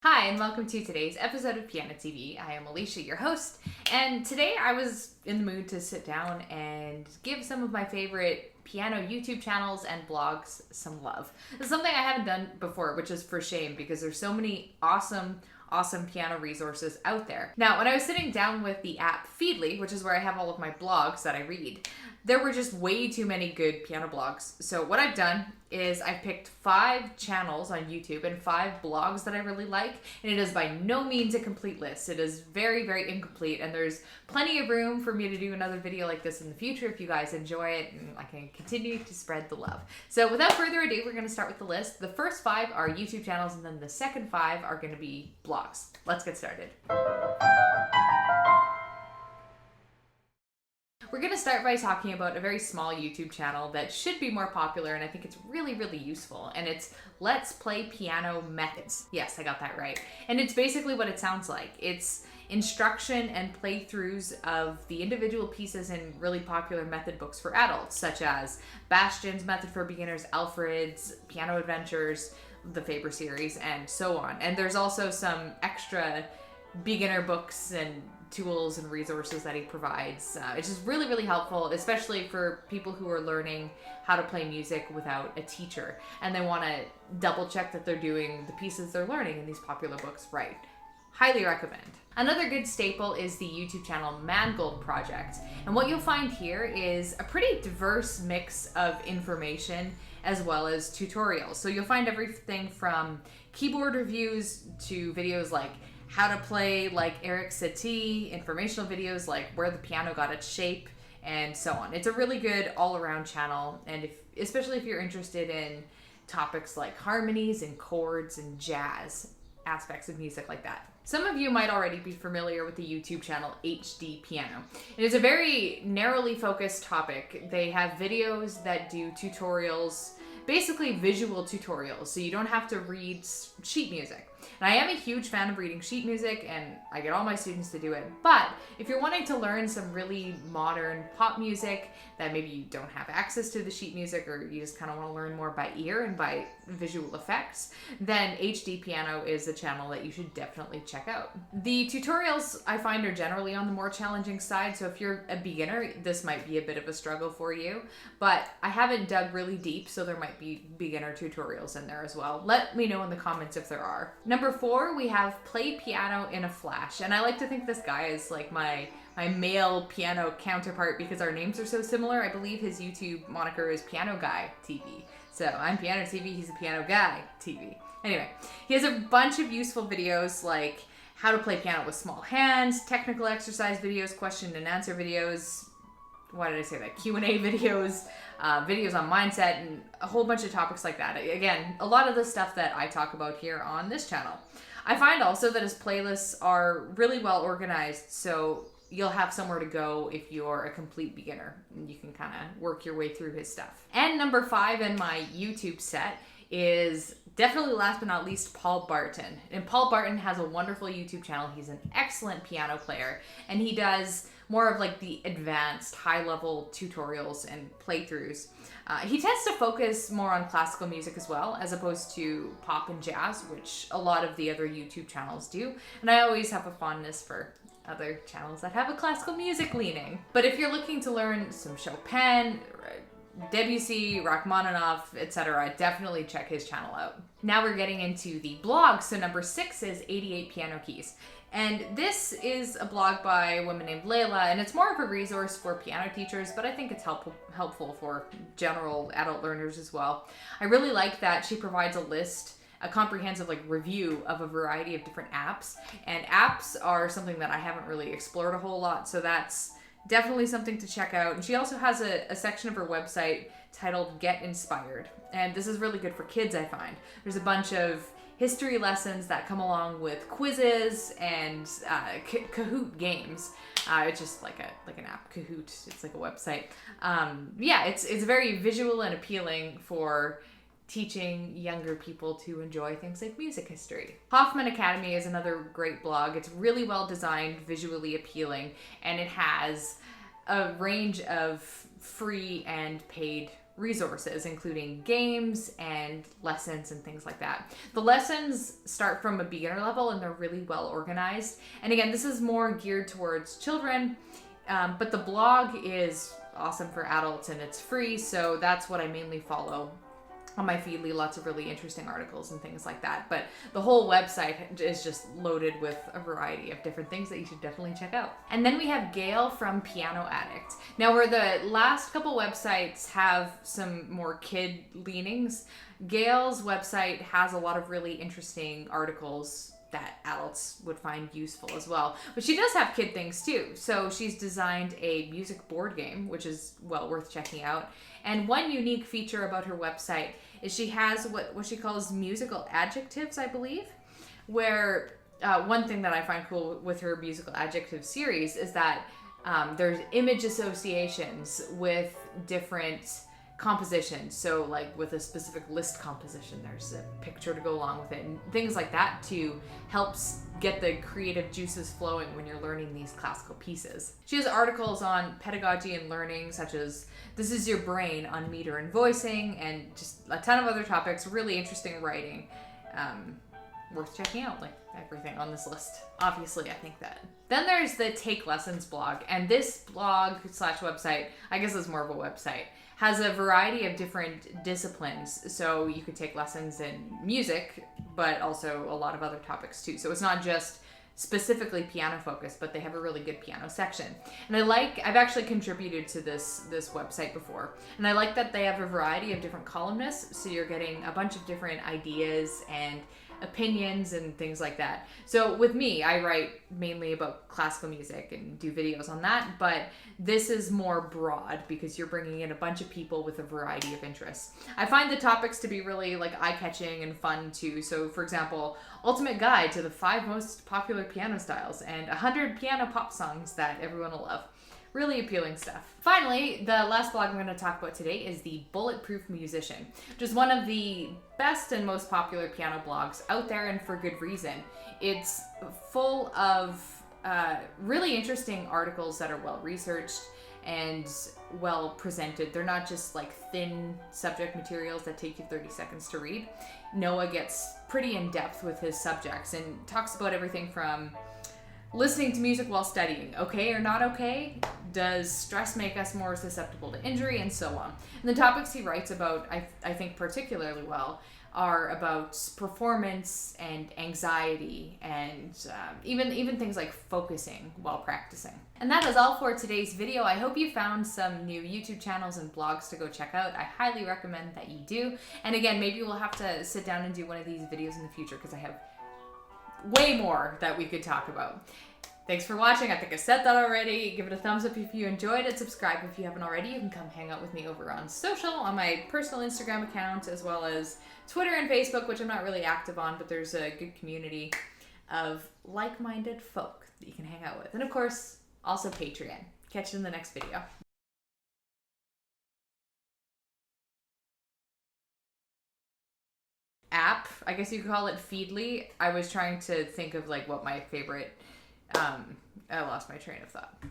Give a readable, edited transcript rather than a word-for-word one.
Hi, and welcome to today's episode of pianoTV. I am Allysia, your host, and today I was in the mood to sit down and give some of my favorite piano YouTube channels and blogs some love. This is something I haven't done before, which is for shame because there's so many awesome piano resources out there. Now, when I was sitting down with the app Feedly, which is where I have all of my blogs that I read, there were just way too many good piano blogs. So what I've done is I've picked 5 channels on YouTube and 5 blogs that I really like, and it is by no means a complete list. It is very, very incomplete, and there's plenty of room for me to do another video like this in the future if you guys enjoy it, and I can continue to spread the love. So without further ado, we're going to start with the list. The first 5 are YouTube channels, and then the second 5 are going to be blogs. Let's get started. We're going to start by talking about a very small YouTube channel that should be more popular, and I think it's really, really useful, and it's Let's Play Piano Methods. Yes, I got that right. And it's basically what it sounds like. It's instruction and playthroughs of the individual pieces in really popular method books for adults, such as Bastian's Method for Beginners, Alfred's Piano Adventures, the Faber series, and so on. And there's also some extra beginner books and tools and resources that he provides. It's just really, really helpful, especially for people who are learning how to play music without a teacher, and they want to double check that they're doing the pieces they're learning in these popular books right. Highly recommend. Another good staple is the YouTube channel Mangold Project, and what you'll find here is a pretty diverse mix of information as well as tutorials. So you'll find everything from keyboard reviews to videos like how to play like Eric Satie, informational videos like where the piano got its shape, and so on. It's a really good all-around channel, and especially if you're interested in topics like harmonies and chords and jazz aspects of music like that. Some of you might already be familiar with the YouTube channel HDpiano. It is a very narrowly focused topic. They have videos that do tutorials, basically visual tutorials, so you don't have to read sheet music. And I am a huge fan of reading sheet music, and I get all my students to do it. But if you're wanting to learn some really modern pop music that maybe you don't have access to the sheet music, or you just kind of want to learn more by ear and by visual effects, then HDpiano is a channel that you should definitely check out. The tutorials I find are generally on the more challenging side, so if you're a beginner, this might be a bit of a struggle for you, but I haven't dug really deep, so there might be beginner tutorials in there as well. Let me know in the comments if there are. Number 4, we have Play Piano in a Flash, and I like to think this guy is like my male piano counterpart because our names are so similar. I believe his YouTube moniker is Piano Guy TV. So I'm Piano TV, he's a Piano Guy TV. Anyway, he has a bunch of useful videos like how to play piano with small hands, technical exercise videos, question and answer videos, why did I say that? Q&A videos, videos on mindset, and a whole bunch of topics like that. Again, a lot of the stuff that I talk about here on this channel. I find also that his playlists are really well organized, so you'll have somewhere to go if you're a complete beginner. You can kind of work your way through his stuff. And number 5 in my YouTube set is definitely last but not least Paul Barton. And Paul Barton has a wonderful YouTube channel. He's an excellent piano player, and he does more of like the advanced high-level tutorials and playthroughs. He tends to focus more on classical music as well, as opposed to pop and jazz, which a lot of the other YouTube channels do. And I always have a fondness for other channels that have a classical music leaning. But if you're looking to learn some Chopin, Debussy, Rachmaninoff, etc., definitely check his channel out. Now we're getting into the blog. So number 6 is 88 Piano Keys. And this is a blog by a woman named Layla, and it's more of a resource for piano teachers, but I think it's helpful for general adult learners as well. I really like that she provides a comprehensive review of a variety of different apps, and apps are something that I haven't really explored a whole lot, so that's definitely something to check out. And she also has a section of her website titled Get Inspired, and this is really good for kids, I find. There's a bunch of history lessons that come along with quizzes and Kahoot games. It's just like an app, Kahoot. It's like a website. Yeah, it's very visual and appealing for teaching younger people to enjoy things like music history. Hoffman Academy is another great blog. It's really well designed, visually appealing, and it has a range of free and paid resources, including games and lessons and things like that. The lessons start from a beginner level and they're really well organized. And again, this is more geared towards children, but the blog is awesome for adults and it's free, so that's what I mainly follow on my Feedly. Lots of really interesting articles and things like that. But the whole website is just loaded with a variety of different things that you should definitely check out. And then we have Gail from Piano Addict. Now, where the last couple websites have some more kid leanings, Gail's website has a lot of really interesting articles that adults would find useful as well. But she does have kid things too. So she's designed a music board game, which is well worth checking out. And one unique feature about her website is she has what she calls musical adjectives, I believe, where one thing that I find cool with her musical adjective series is that there's image associations with different compositions. So like with a specific list composition, there's a picture to go along with it and things like that to help get the creative juices flowing when you're learning these classical pieces. She has articles on pedagogy and learning, such as This Is Your Brain on meter and voicing, and just a ton of other topics. Really interesting writing. Worth checking out, like everything on this list. Obviously, I think that. Then there's the Take Lessons blog, and this blog / website, I guess it's more of a website, has a variety of different disciplines. So you could take lessons in music, but also a lot of other topics too. So it's not just specifically piano focused, but they have a really good piano section. And I've actually contributed to this website before, and I like that they have a variety of different columnists. So you're getting a bunch of different ideas and opinions and things like that. So with me, I write mainly about classical music and do videos on that, but this is more broad because you're bringing in a bunch of people with a variety of interests. I find the topics to be really like eye-catching and fun too. So for example, Ultimate Guide to the 5 most popular piano styles and 100 piano pop songs that everyone will love. Really appealing stuff. Finally, the last blog I'm going to talk about today is the Bulletproof Musician, which is one of the best and most popular piano blogs out there, and for good reason. It's full of really interesting articles that are well researched and well presented. They're not just like thin subject materials that take you 30 seconds to read. Noah gets pretty in depth with his subjects and talks about everything from listening to music while studying, okay or not okay? Does stress make us more susceptible to injury? And so on. And the topics he writes about, I think particularly well, are about performance and anxiety and even things like focusing while practicing. And that is all for today's video. I hope you found some new YouTube channels and blogs to go check out. I highly recommend that you do. And again, maybe we'll have to sit down and do one of these videos in the future because I have way more that we could talk about. Thanks for watching. I think I said that already. Give it a thumbs up if you enjoyed it. Subscribe if you haven't already. You can come hang out with me over on social, on my personal Instagram account, as well as Twitter and Facebook, which I'm not really active on, but there's a good community of like-minded folk that you can hang out with. And of course, also Patreon. Catch you in the next video. App, I guess you could call it Feedly. I was trying to think of like what my favorite, I lost my train of thought.